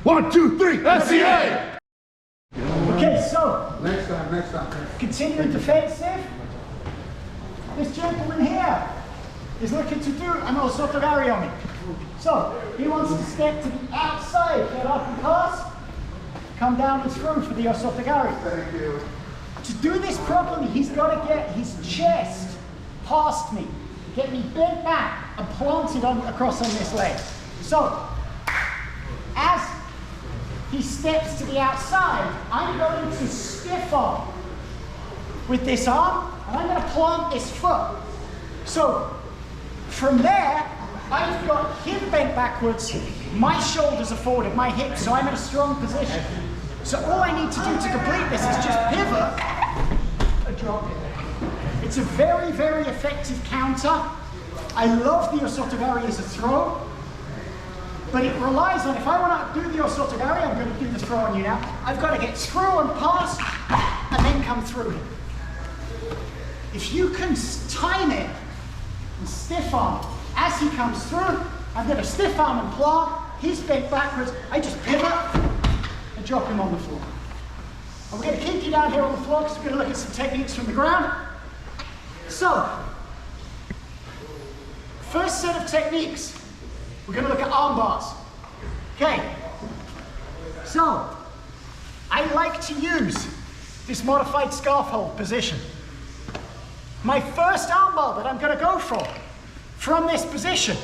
1, 2, 3, SCA! Okay, so. Next time. Continuing defensive. This gentleman here is looking to do an osotogari on me. So, he wants to step to the outside, get up and pass, come down and through for the osotogari. Thank you. To do this properly, he's got to get his chest past me, get me bent back and planted across on this leg. So, as he steps to the outside, I'm going to stiff arm with this arm, and I'm going to plant this foot. So, from there, I've got him bent backwards, my shoulders are forward, my hips, so I'm in a strong position. So all I need to do to complete this is just pivot and drop it. It's a very, very effective counter. I love the osotogari as a throw, but it relies on, if I want to do the osotogari, I'm going to do the throw on you now. I've got to get through and pass, and then come through him. If you can time it and stiff arm as he comes through, I'm going to stiff arm and plant. He's bent backwards. I just pivot and drop him on the floor. And we're going to keep you down here on the floor because we're going to look at some techniques from the ground. So, first set of techniques, we're going to look at arm bars. Okay. So, I like to use this modified scarf hold position. My first arm bar that I'm going to go for from this position,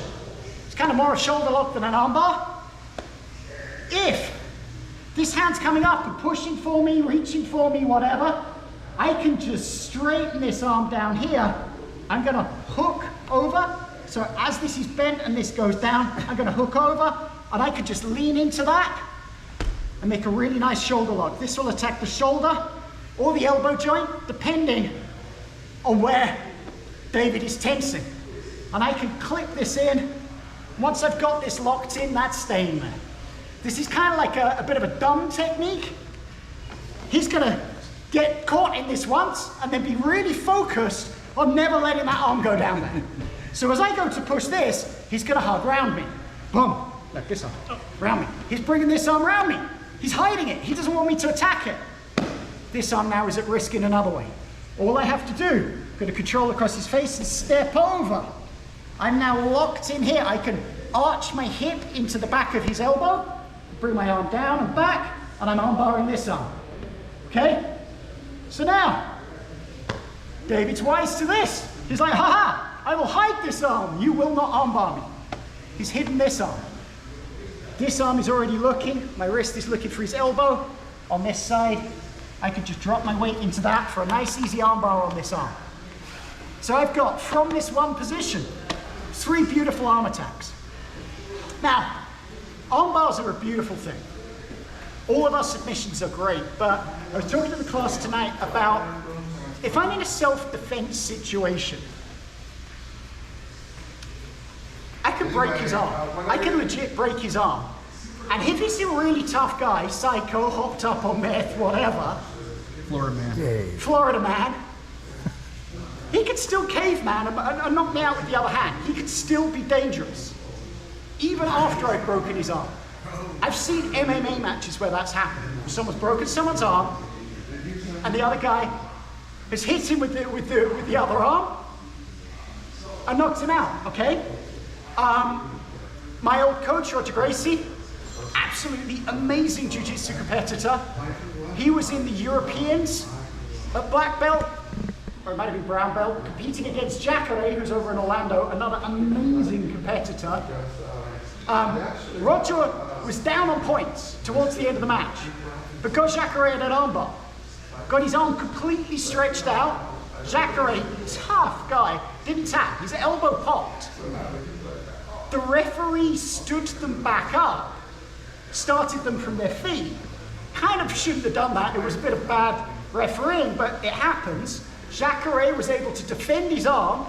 it's kind of more a shoulder lock than an arm bar. If this hand's coming up and pushing for me, reaching for me, whatever, I can just straighten this arm down here. I'm going to hook over. So as this is bent and this goes down, I'm going to hook over, and I can just lean into that and make a really nice shoulder lock. This will attack the shoulder or the elbow joint, depending on where David is tensing. And I can clip this in. Once I've got this locked in, that's staying there. This is kind of like a bit of a dumb technique. He's gonna get caught in this once and then be really focused on never letting that arm go down there. So as I go to push this, he's gonna hug round me. Boom, like this arm, round me. He's bringing this arm round me. He's hiding it. He doesn't want me to attack it. This arm now is at risk in another way. All I have to do, got to control across his face and step over. I'm now locked in here. I can arch my hip into the back of his elbow, bring my arm down and back, and I'm arm barring this arm. Okay? So now, David's wise to this. He's like, haha, I will hide this arm. You will not arm bar me. He's hidden this arm. This arm is already looking. My wrist is looking for his elbow. On this side, I could just drop my weight into that for a nice easy arm bar on this arm. So I've got, from this one position, 3 beautiful arm attacks. Now, arm bars are a beautiful thing. All of our submissions are great, but I was talking to the class tonight about if I'm in a self-defense situation, I can break his arm. I can legit break his arm. And if he's a really tough guy, psycho, hopped up on meth, whatever, Florida man. Florida man, he could still caveman and knock me out with the other hand. He could still be dangerous, even after I've broken his arm. I've seen MMA matches where that's happened. Someone's broken someone's arm, and the other guy has hit him with the other arm and knocked him out, okay? My old coach, Roger Gracie, absolutely amazing jiu-jitsu competitor. He was in the Europeans at black belt, or it might have been brown belt, competing against Jacare, who's over in Orlando, another amazing competitor. Roger was down on points towards the end of the match, because Jacare had an armbar. Got his arm completely stretched out. Jacare, tough guy, didn't tap, his elbow popped. The referee stood them back up, started them from their feet. Kind of shouldn't have done that, it was a bit of bad refereeing, but it happens. Jacare was able to defend his arm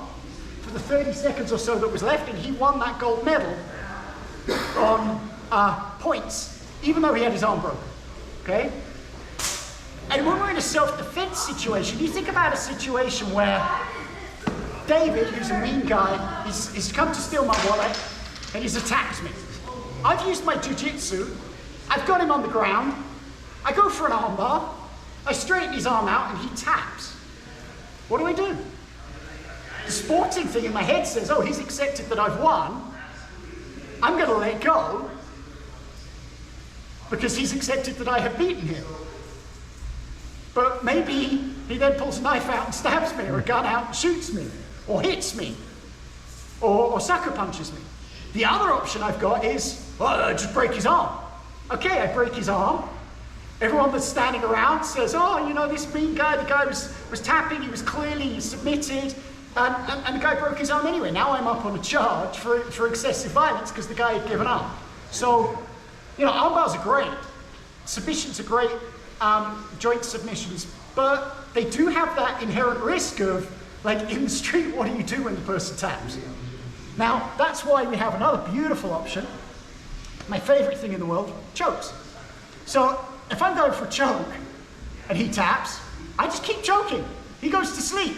for the 30 seconds or so that was left, and he won that gold medal on points, even though he had his arm broken, okay? And when we're in a self-defense situation, you think about a situation where David, who's a mean guy, he's come to steal my wallet, and he's attacked me. I've used my jiu-jitsu I've got him on the ground. I go for an arm bar. I straighten his arm out and he taps. What do I do? The sporting thing in my head says, oh, he's accepted that I've won. I'm going to let go because he's accepted that I have beaten him. But maybe he then pulls a knife out and stabs me, or a gun out and shoots me, or hits me, or sucker punches me. The other option I've got is, well, just break his arm. Okay, I break his arm. Everyone that's standing around says, oh, you know, this mean guy, the guy was tapping, he was clearly submitted, and the guy broke his arm anyway. Now I'm up on a charge for excessive violence because the guy had given up. So, you know, arm bars are great. Submissions are great, joint submissions, but they do have that inherent risk of, like, in the street, what do you do when the person taps? Now, that's why we have another beautiful option, my favorite thing in the world, chokes. So, if I'm going for a choke and he taps, I just keep choking. He goes to sleep.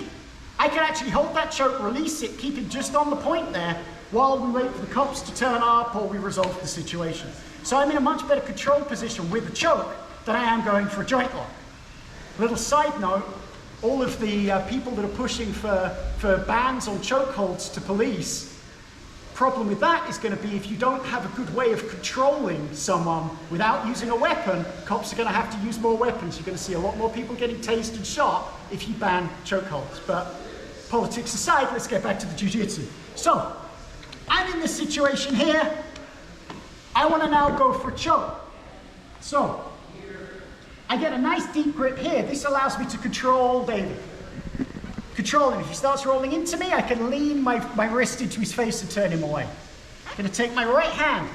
I can actually hold that choke, release it, keep him just on the point there while we wait for the cops to turn up or we resolve the situation. So I'm in a much better control position with the choke than I am going for a joint lock. Little side note, all of the people that are pushing for bans on chokeholds to police, problem with that is going to be if you don't have a good way of controlling someone without using a weapon, cops are going to have to use more weapons. You're going to see a lot more people getting tased and shot if you ban chokeholds. But politics aside, let's get back to the jiu-jitsu. So, I'm in this situation here. I want to now go for a choke. So, I get a nice deep grip here. This allows me to control David. Control him. If he starts rolling into me, I can lean my wrist into his face and turn him away. I'm going to take my right hand.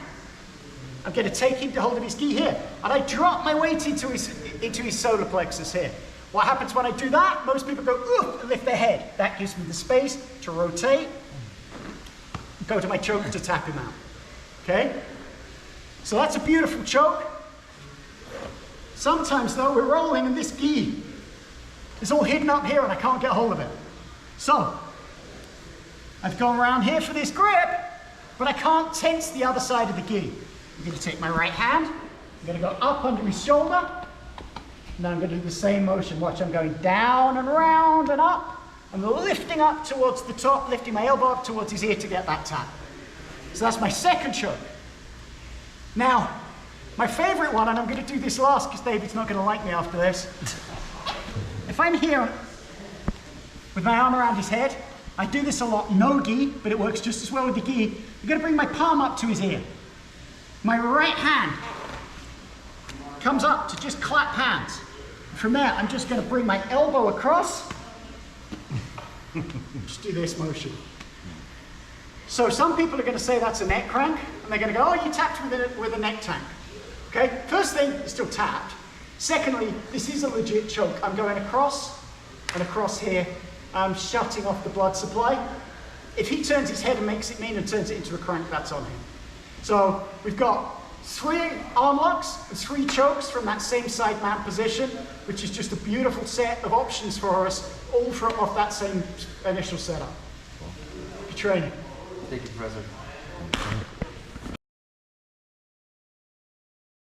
I'm going to take him to hold of his gi here. And I drop my weight into his solar plexus here. What happens when I do that? Most people go, ooh, and lift their head. That gives me the space to rotate, go to my choke to tap him out. Okay? So that's a beautiful choke. Sometimes, though, we're rolling and this gi is all hidden up here and I can't get a hold of it. So, I've gone around here for this grip, but I can't tense the other side of the gi. I'm going to take my right hand, I'm going to go up under his shoulder, and then I'm going to do the same motion. Watch, I'm going down and round and up. I'm lifting up towards the top, lifting my elbow up towards his ear to get that tap. So that's my second choke. Now, my favorite one, and I'm going to do this last because David's not going to like me after this. If I'm here with my arm around his head, I do this a lot, no gi, but it works just as well with the gi. I'm going to bring my palm up to his ear. My right hand comes up to just clap hands. From there, I'm just going to bring my elbow across. Just do this motion. So some people are going to say that's a neck crank, and they're going to go, oh, you tapped with a neck tank. Okay, first thing, it's still tapped. Secondly, this is a legit choke. I'm going across and across here. I'm shutting off the blood supply. If he turns his head and makes it mean and turns it into a crank, that's on him. So we've got 3 arm locks and 3 chokes from that same side mount position, which is just a beautiful set of options for us, all off that same initial setup. Good training. Thank you, Professor.